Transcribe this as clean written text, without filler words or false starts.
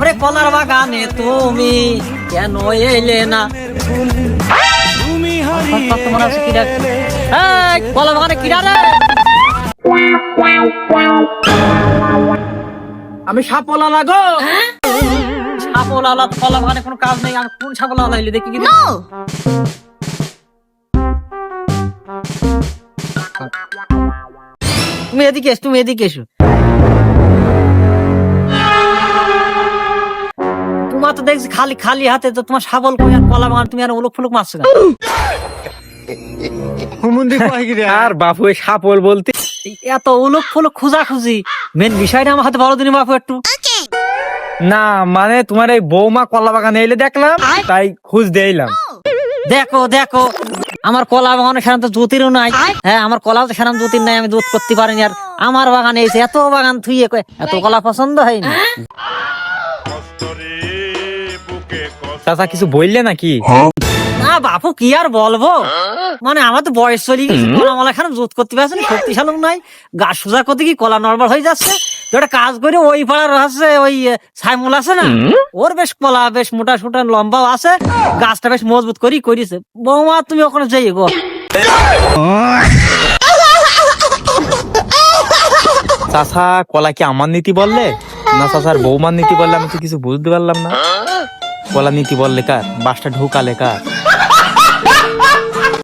ওরে কলার বাগানে তুমি কেন এলে না? মনে হচ্ছে কিরা, কলার বাগানে কিরা রে? আমি সাপওয়ালা গো। সাপওয়ালা কলার বাগানে কোনো কাজ নেই। আমি কোন সাপওয়ালা এলি দেখি কি? তুমি এদিকে এসো, তুমি এদিকে এসো। তোমার তো দেখছি খালি খালি হাতে, তো তোমার শাবল কই আর কলা বাগান, তুমি আর উলুক ফুলুক মারছো না? আর বাপু সাপল বলতে এত উলুক ফুলুক খুঁজা খুঁজি, মেন বিষয়টা আমার হাতে বলো দিনি বাপু একটু। না, মানে তোমার এই বৌমা কলা বাগানে এলে দেখলাম, তাই খুঁজ দিলাম। দেখো দেখো, আমার কলা বাগানে সেরকম তো জ্যোতিরও নাই। হ্যাঁ, আমার কলাও তো সেরকম জ্যোতির নাই, আমি দুধ করতে পারিনি। আর আমার বাগানে এসে এত বাগান থুইয়ে এত কলা পছন্দ হয়নি। চাচা কিছু বললে নাকি? না বাপু, কি আর বলবো, মানে আমার তো বয়স চলে গেছে, কলা মলা এখানে জোত করতে পারছে না, শক্তিশালী নাই। গাছ সোজা করতে কি কলা নড়বড় হয়ে যাচ্ছে। তো একটা কাজ করে ওই পাড়ার হচ্ছে ওই সাইমুল আছে না, ওর বেশ কলা বেশ মোটা সোটা লম্বাও আছে, গাছটা বেশ মজবুত করেছে। বৌমা তুমি ওখানে যাই গো। চাচা কলা কি আমার নীতি বললে না চাচার বৌমার নীতি বললে? আমি তো কিছু বুঝতে পারলাম না। কলা নীতি বললে কার? বাসটা ঢুকালে কার?